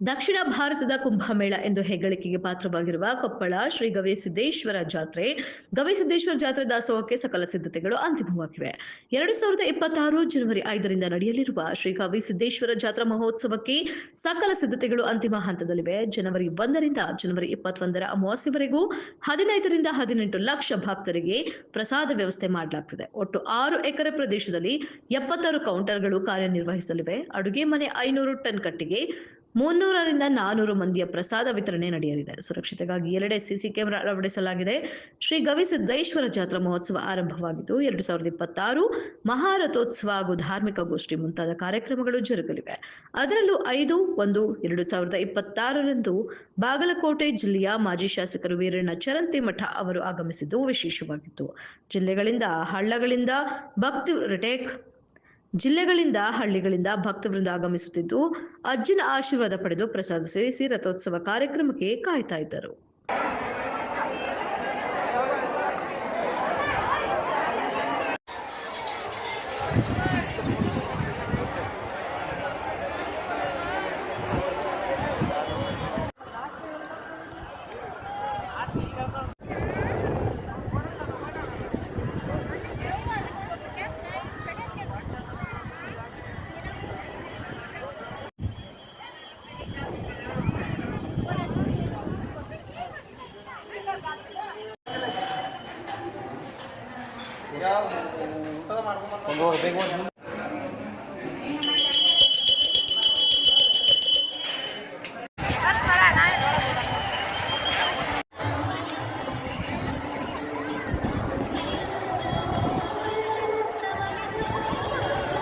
ದಕ್ಷಿಣ ಭಾರತದ ಕುಂಭಮೇಳ ಎಂದು ಹೆಗ್ಗಳಿಕೆಗೆ ಪಾತ್ರವಾಗಿರುವ ಕೊಪ್ಪಳ ಶ್ರೀ ಗವಿಸಿದ್ದೇಶ್ವರ ಜಾತ್ರೆ ಗವಿಸಿದ್ದೇಶ್ವರ ಜಾತ್ರೆ ದಾಸೋಹಕ್ಕೆ ಸಕಲ ಸಿದ್ಧತೆಗಳು ಅಂತಿಮವಾಗಿವೆ. 2026 ಜನವರಿ 5ರಿಂದ ನಡೆಯಲಿರುವ ಶ್ರೀ ಗವಿಸಿದ್ದೇಶ್ವರ ಜಾತ್ರಾ ಮಹೋತ್ಸವಕ್ಕೆ ಸಕಲ ಸಿದ್ಧತೆಗಳು ಅಂತಿಮ ಹಂತದಲ್ಲಿವೆ. ಜನವರಿ 1ರಿಂದ ಜನವರಿ 21ರ ಅಮಾವಾಸ್ಯವರೆಗೂ 15ರಿಂದ 18 ಲಕ್ಷ ಭಕ್ತರಿಗೆ ಪ್ರಸಾದ ವ್ಯವಸ್ಥೆ ಮಾಡಲಾಗುತ್ತದೆ. ಒಟ್ಟು 6 ಎಕರೆ ಪ್ರದೇಶದಲ್ಲಿ 76 ಕೌಂಟರ್ಗಳು ಕಾರ್ಯನಿರ್ವಹಿಸಲಿವೆ. ಅಡುಗೆ ಮನೆ 500 ಟನ್ ಕಟ್ಟಿಗೆ 300ರಿಂದ 400 ಮಂದಿಯ ಪ್ರಸಾದ ವಿತರಣೆ ನಡೆಯಲಿದೆ. ಸುರಕ್ಷತೆಗಾಗಿ ಎಲ್ಲೆಡೆ ಸಿಸಿ ಕ್ಯಾಮೆರಾ ಅಳವಡಿಸಲಾಗಿದೆ. ಶ್ರೀ ಗವಿಸಿದ್ದೇಶ್ವರ ಜಾತ್ರಾ ಮಹೋತ್ಸವ ಆರಂಭವಾಗಿದ್ದು 2026 ಮಹಾರಥೋತ್ಸವ ಹಾಗೂ ಧಾರ್ಮಿಕ ಗೋಷ್ಠಿ ಮುಂತಾದ ಕಾರ್ಯಕ್ರಮಗಳು ಜರುಗಲಿವೆ. ಅದರಲ್ಲೂ 5/1/2026ರಂದು ಬಾಗಲಕೋಟೆ ಜಿಲ್ಲೆಯ ಮಾಜಿ ಶಾಸಕರು ವೀರಣ್ಣ ಚರಂತಿಮಠ ಅವರು ಆಗಮಿಸಿದ್ದು ವಿಶೇಷವಾಗಿತ್ತು. ಹಳ್ಳಿಗಳಿಂದ ಭಕ್ತವೃಂದ ಆಗಮಿಸುತ್ತಿದ್ದು ಅಜ್ಜನ ಆಶೀರ್ವಾದ ಪಡೆದು ಪ್ರಸಾದ ಸೇವಿಸಿ ರಥೋತ್ಸವ ಕಾರ್ಯಕ್ರಮಕ್ಕೆ ಕಾಯ್ತಾ ಇದ್ದರು.